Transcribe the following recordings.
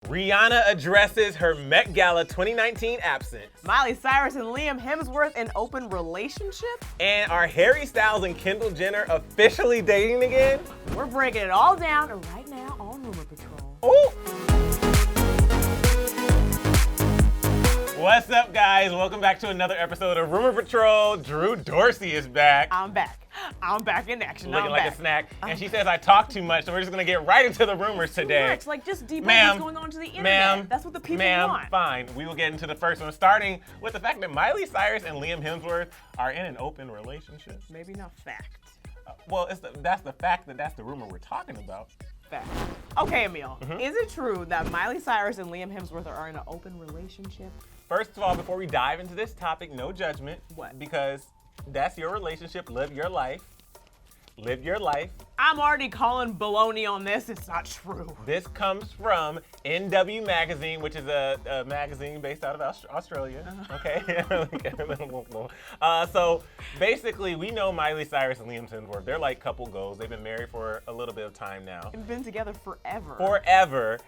Rihanna addresses her Met Gala 2019 absence. Miley Cyrus and Liam Hemsworth in open relationship? And are Harry Styles and Kendall Jenner officially dating again? We're breaking it all down right now on Rumor Patrol. Ooh. What's up, guys? Welcome back to another episode of Rumor Patrol. Drew Dorsey is back. I'm back in action. Looking like a snack. And she says I talk too much, so we're just going to get right into the rumors today. Too much. Like, just debunk what's going on to the internet. That's what the people want. Fine. We will get into the first one, starting with the fact that Miley Cyrus and Liam Hemsworth are in an open relationship. Maybe not fact. Well, that's the fact that's the rumor we're talking about. Fact. Okay, Emile. Is it true that Miley Cyrus and Liam Hemsworth are in an open relationship? First of all, before we dive into this topic, no judgment. What? Because that's your relationship. Live your life. Live your life. I'm already calling baloney on this. It's not true. This comes from NW Magazine, which is a magazine based out of Australia. Okay. So basically, we know Miley Cyrus and Liam Hemsworth. They're like couple goals. They've been married for a little bit of time now. They've been together forever.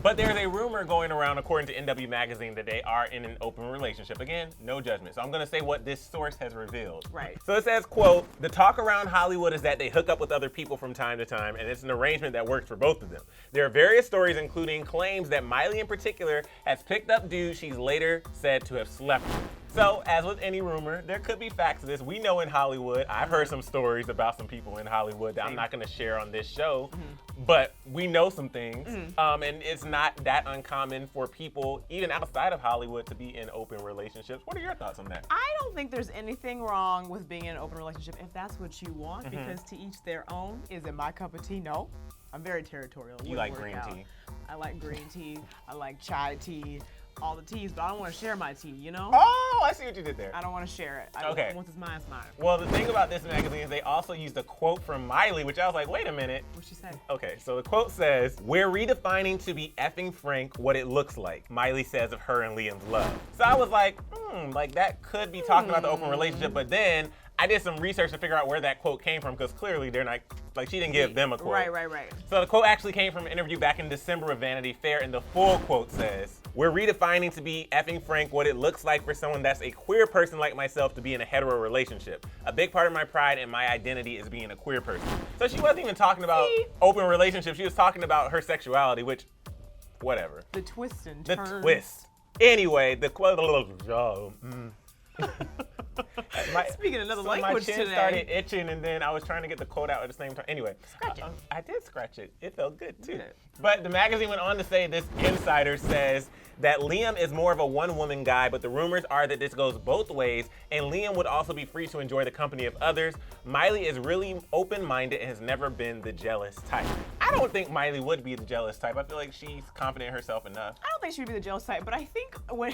But there's a rumor going around, according to NW Magazine, that they are in an open relationship. Again, no judgment. So I'm going to say what this source has revealed. Right. So it says, quote, "The talk around Hollywood is that they hook up with other people from time to time, and it's an arrangement that works for both of them. There are various stories, including claims that Miley in particular has picked up dudes she's later said to have slept with." So, as with any rumor, there could be facts to this. We know in Hollywood, I've heard some stories about some people in Hollywood that I'm not going to share on this show, but we know some things. And it's not that uncommon for people, even outside of Hollywood, to be in open relationships. What are your thoughts on that? I don't think there's anything wrong with being in an open relationship if that's what you want, because to each their own. Is it my cup of tea? No. I'm very territorial. You like green tea? I like green tea. I like chai tea. All the teas, but I don't want to share my tea, you know? Oh, I see what you did there. I don't want to share it. Once it's mine, it's mine. Well, the thing about this magazine is they also used a quote from Miley, which I was like, wait a minute. What'd she say? Okay, so the quote says, "We're redefining, to be effing frank, what it looks like," Miley says of her and Liam's love. So I was like, like that could be talking about the open relationship, but then I did some research to figure out where that quote came from, because clearly they're not, like, she didn't give them a quote. Right. So the quote actually came from an interview back in December of Vanity Fair, and the full quote says, "We're redefining, to be effing frank, what it looks like for someone that's a queer person like myself to be in a hetero relationship. A big part of my pride and my identity is being a queer person." So she wasn't even talking about open relationships. She was talking about her sexuality, which, whatever. The twists and turns. The twist. Anyway, the quote. Speaking another language my chin today. started itching, and then I was trying to get the quote out at the same time. Anyway, Scratch it. I did scratch it. It felt good too. Good. But the magazine went on to say, this insider says that Liam is more of a one-woman guy, but the rumors are that this goes both ways, and Liam would also be free to enjoy the company of others. Miley is really open-minded and has never been the jealous type. I don't think Miley would be the jealous type. I feel like she's confident in herself enough. I don't think she would be the jealous type, but I think when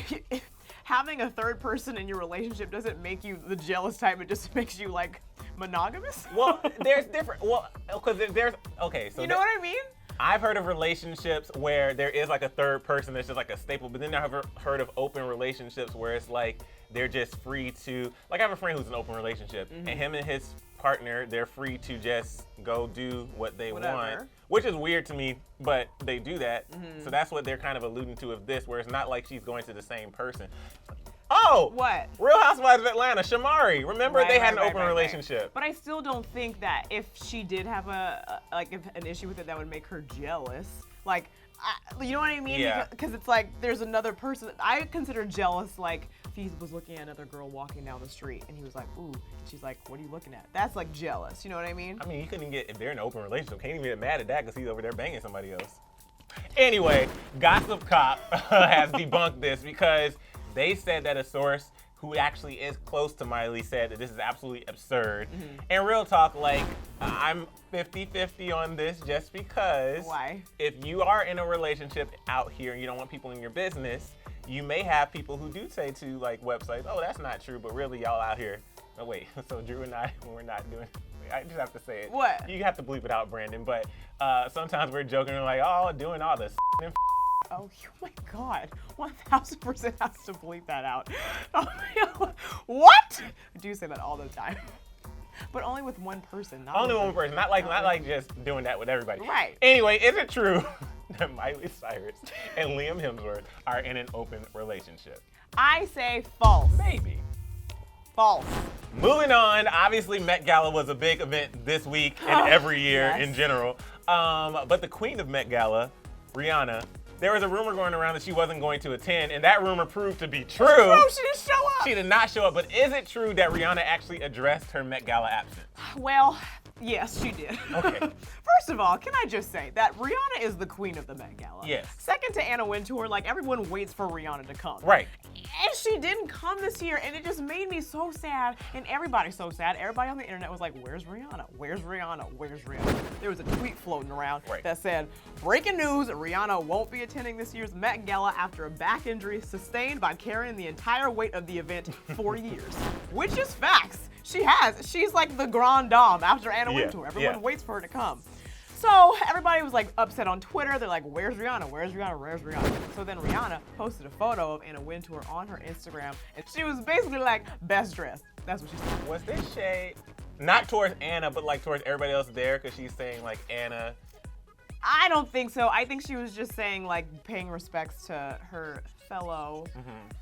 having a third person in your relationship doesn't make you the jealous type. It just makes you, like, monogamous. Well, there's different. Well, because there's okay. So you know what I mean? I've heard of relationships where there is like a third person that's just like a staple, but then I've heard of open relationships where it's like they're just free to, like, I have a friend who's in an open relationship, and him and his partner, they're free to just go do what they want, which is weird to me, but they do that. So that's what they're kind of alluding to of this, where it's not like she's going to the same person. Oh! What? Real Housewives of Atlanta, Shamari. Remember, they had an open relationship. But I still don't think that if she did have an issue with it, that would make her jealous. Like, you know what I mean? Yeah. Because it's like there's another person. I consider jealous like if he was looking at another girl walking down the street and he was like, ooh. And she's like, what are you looking at? That's like jealous. You know what I mean? I mean, you couldn't get, if they're in an open relationship, can't even get mad at that because he's over there banging somebody else. Anyway, Gossip Cop has debunked this because they said that a source who actually is close to Miley said that this is absolutely absurd. And real talk, like, I'm 50-50 on this just because. Why? If you are in a relationship out here and you don't want people in your business, you may have people who do say to, like, websites, oh, that's not true, but really y'all out here. Oh, wait, so Drew and I, we're not doing, I just have to say it. What? You have to bleep it out, Brandon, but sometimes we're joking and like, oh, doing all this and Oh my God, 1000% has to bleep that out. What? I do say that all the time. But only with one person. Only one person, not like just doing that with everybody. Right. Anyway, is it true that Miley Cyrus and Liam Hemsworth are in an open relationship? I say false. Maybe. False. Moving on, obviously Met Gala was a big event this week and every year Yes. in general. But the queen of Met Gala, Rihanna, there was a rumor going around that she wasn't going to attend, and that rumor proved to be true. Oh, she didn't show up. She did not show up, but is it true that Rihanna actually addressed her Met Gala absence? Well, yes, she did. Okay. First of all, can I just say that Rihanna is the queen of the Met Gala? Yes. Second to Anna Wintour, like everyone waits for Rihanna to come. Right. And she didn't come this year, and it just made me so sad, and everybody's so sad. Everybody on the internet was like, where's Rihanna? Where's Rihanna? Where's Rihanna? There was a tweet floating around that said, breaking news, Rihanna won't be attending this year's Met Gala after a back injury sustained by carrying the entire weight of the event for years. Which is facts. She has. She's like the grande dame after Anna Wintour. Everyone waits for her to come. So everybody was like upset on Twitter. They're like, where's Rihanna? Where's Rihanna? Where's Rihanna? So then Rihanna posted a photo of Anna Wintour on her Instagram, and she was basically like, best dressed. That's what she said. Was this shade not towards Anna, but like towards everybody else there? Because she's saying like Anna. I don't think so. I think she was just saying like paying respects to her fellow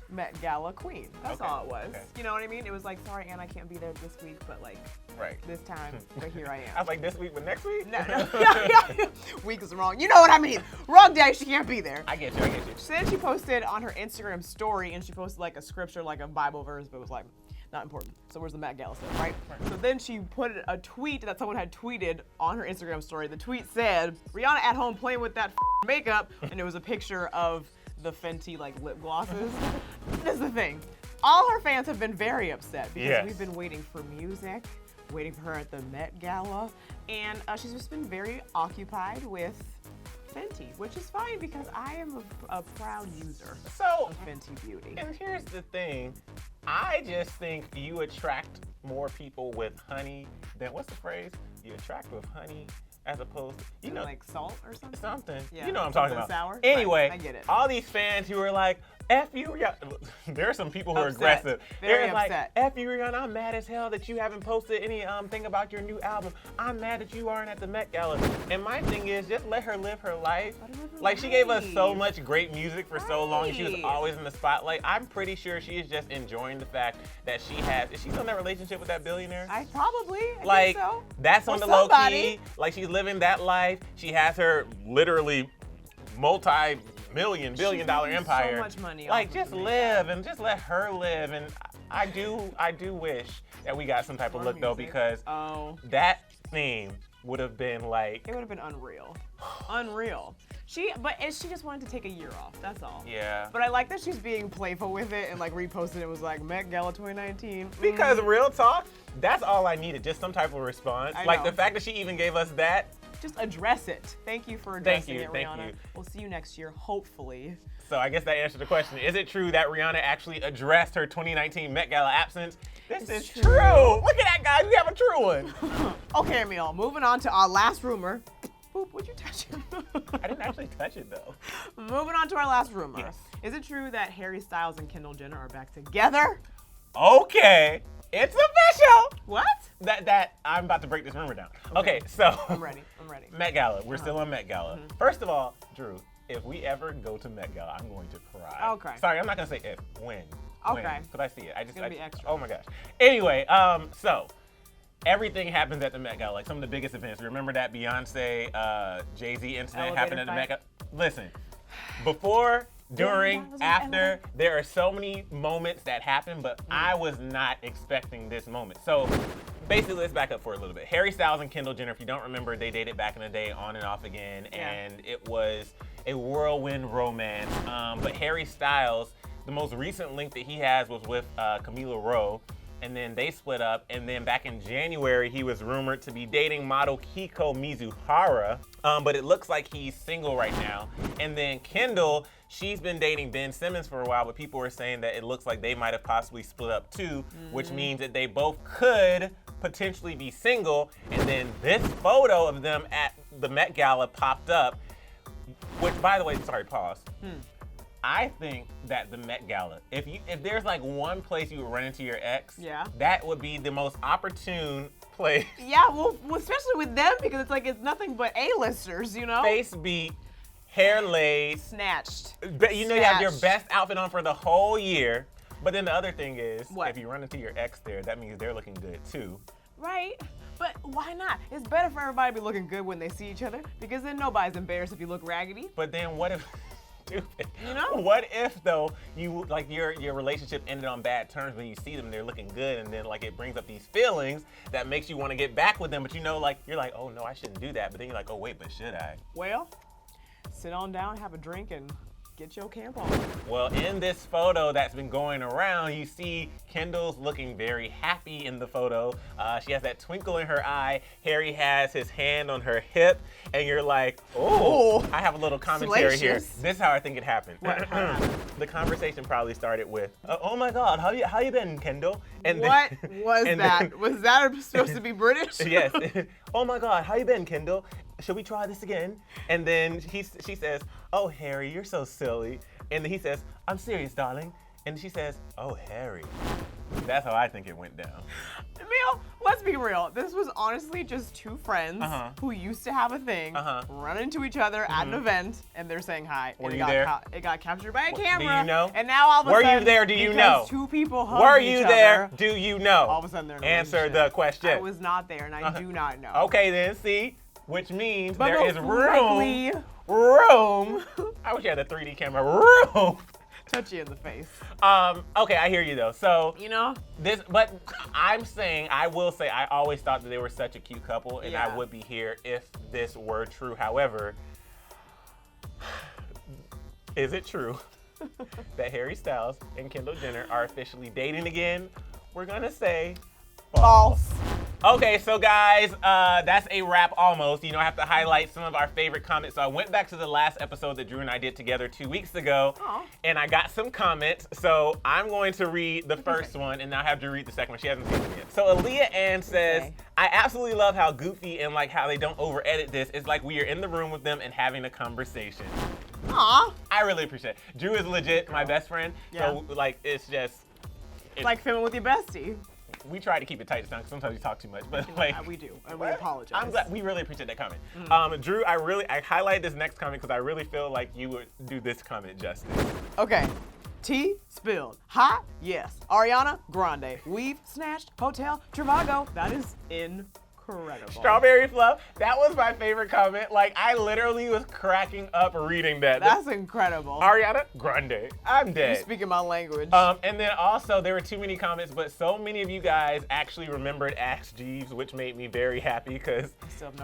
Met Gala queen. That's all it was. Okay. You know what I mean? It was like, sorry, Anna, I can't be there this week, but like this time, but here I am. I was like, this week, but next week? No. Week is wrong. You know what I mean. Wrong day, she can't be there. I get you. So then she posted on her Instagram story, and she posted like a scripture, like a Bible verse, but it was like, not important. So where's the Met Gala stuff, right? So then she put a tweet that someone had tweeted on her Instagram story. The tweet said, Rihanna at home playing with that makeup, and it was a picture of the Fenty like lip glosses. This is the thing. All her fans have been very upset because we've been waiting for music, waiting for her at the Met Gala, and she's just been very occupied with Fenty, which is fine because I am a proud user of Fenty Beauty. And here's the thing. I just think you attract more people with honey than, what's the phrase? You attract with honey as opposed to, you know, like salt or something? Something. Yeah, you know what I'm talking about. Sour? Anyway, I get it. all these fans who are like, F you, Rihanna. There are some people who are aggressive. Very They're upset. like, F you, Rihanna, I'm mad as hell that you haven't posted any thing about your new album. I'm mad that you aren't at the Met Gala. And my thing is, just let her live her life. Like, she gave us so much great music for so long. She was always in the spotlight. I'm pretty sure she is just enjoying the fact that she has, is she still in that relationship with that billionaire? I Like, think so. that's on the low key. Like, she's living that life. She has her literally multi-billion-dollar empire. So much money. Like, just live and just let her live. And I do wish that we got some type of look though, because that theme would have been like, it would have been unreal. Unreal. She just wanted to take a year off. That's all. Yeah. But I like that she's being playful with it and like reposted it was like Met Gala 2019. Because real talk, that's all I needed. Just some type of response. Like the fact that she even gave us that. Just address it. Thank you for addressing it, Rihanna. Thank you. We'll see you next year, hopefully. So I guess that answered the question. Is it true that Rihanna actually addressed her 2019 Met Gala absence? This is true. Look at that guy. We have a true one. Okay, Emile, moving on to our last rumor. Boop, would you touch it? I didn't actually touch it though. Moving on to our last rumor. Yes. Is it true that Harry Styles and Kendall Jenner are back together? Okay. It's official. What? That I'm about to break this rumor down. Okay, so I'm ready. Met Gala. We're still on Met Gala. First of all, Drew, if we ever go to Met Gala, I'm going to cry. Okay. Sorry, I'm not gonna say if. When? Okay. Because I see it. It's gonna be extra. Oh my gosh. Anyway, so everything happens at the Met Gala. Like some of the biggest events. Remember that Beyonce, Jay-Z incident happened at the Met Gala? Listen, before, during, after, there are so many moments that happen, but I was not expecting this moment. So basically, let's back up for a little bit. Harry Styles and Kendall Jenner, if you don't remember, they dated back in the day, on and off again, and it was a whirlwind romance. But Harry Styles, the most recent link that he has was with Camila Rowe, and then they split up, and then back in January, he was rumored to be dating model Kiko Mizuhara, but it looks like he's single right now. And then Kendall, she's been dating Ben Simmons for a while, but people were saying that it looks like they might have possibly split up too, which means that they both could potentially be single. And then this photo of them at the Met Gala popped up, which, by the way, sorry, pause. I think that the Met Gala, if there's like one place you would run into your ex, that would be the most opportune place. Yeah, well, especially with them, because it's like it's nothing but A-listers, you know? Face beat, hair laid. Snatched. But you know you have your best outfit on for the whole year. But then the other thing is, if you run into your ex there, that means they're looking good too. Right. But why not? It's better for everybody to be looking good when they see each other, because then nobody's embarrassed if you look raggedy. But then what if, stupid. You know? What if though you like your relationship ended on bad terms when you see them, they're looking good, and then like it brings up these feelings that makes you want to get back with them, but you know like you're like, oh no, I shouldn't do that. But then you're like, oh wait, but should I? Well, sit on down, have a drink, and get your camp on. Well, in this photo that's been going around, you see Kendall's looking very happy in the photo. She has that twinkle in her eye. Harry has his hand on her hip, and you're like, oh, I have a little commentary here. This is how I think it happened. The conversation probably started with, oh my God, how you been, Kendall? And what was that? Was that supposed to be British? Yes. Oh my God, how you been, Kendall? Should we try this again? And then she says, oh, Harry, you're so silly. And then he says, I'm serious, darling. And she says, oh, Harry. That's how I think it went down. Emile, let's be real. This was honestly just two friends who used to have a thing, run into each other at an event, and they're saying hi. Were you there? It got captured by a camera. Do you know? And now all of a sudden, were you there? Do you know? Two people hugged Were each you other, there? Do you know? All of a sudden, they're in a Answer relationship. the question. I was not there, and I do not know. Okay, then, see? Which means but there is room. I wish you had a 3D camera. Room. Touch you in the face. Okay, I hear you though. So you know this, but I will say, I always thought that they were such a cute couple, and I would be here if this were true. However, is it true that Harry Styles and Kendall Jenner are officially dating again? We're gonna say false. Okay, so guys, that's a wrap almost. You know, I have to highlight some of our favorite comments. So I went back to the last episode that Drew and I did together 2 weeks ago, and I got some comments. So I'm going to read the first one, and now I have to read the second one. She hasn't seen it yet. So Aaliyah Ann says, I absolutely love how goofy and like how they don't over-edit this. It's like we are in the room with them and having a conversation. Aw. I really appreciate it. Drew is legit my best friend, so like it's like filming with your bestie. We try to keep it tight this time because sometimes we talk too much, but like we do, and we apologize. I'm glad, we really appreciate that comment. Drew, I highlighted this next comment because I really feel like you would do this comment justice. Okay, tea spilled. Hot? Yes. Ariana Grande. We've snatched Hotel Trivago. That is incredible. Strawberry Fluff. That was my favorite comment. Like I literally was cracking up reading that. That's incredible. Ariana Grande. I'm dead. You're speaking my language. And then also there were too many comments, but so many of you guys actually remembered Ask Jeeves, which made me very happy because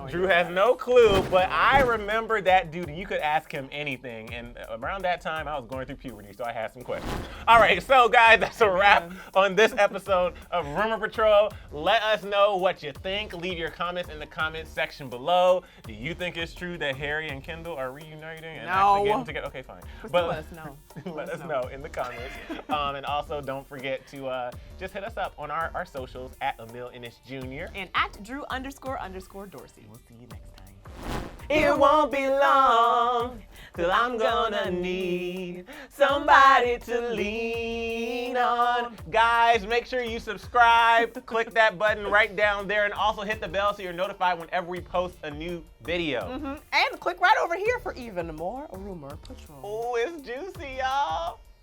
Drew has no clue, but I remember that dude and you could ask him anything. And around that time I was going through puberty, so I had some questions. All right, so guys, that's a wrap on this episode of Rumor Patrol. Let us know what you think. Leave your comments in the comments section below. Do you think it's true that Harry and Kendall are reuniting and actually getting together? Okay, fine. But let us know. Let us know in the comments. And also don't forget to just hit us up on our socials at Emile Ennis Jr. and at Drew__Dorsey. We'll see you next time. It won't be long till I'm gonna need somebody to lean on. Guys, make sure you subscribe, click that button right down there, and also hit the bell so you're notified whenever we post a new video. And click right over here for even more Rumor Patrol. Oh, it's juicy, y'all.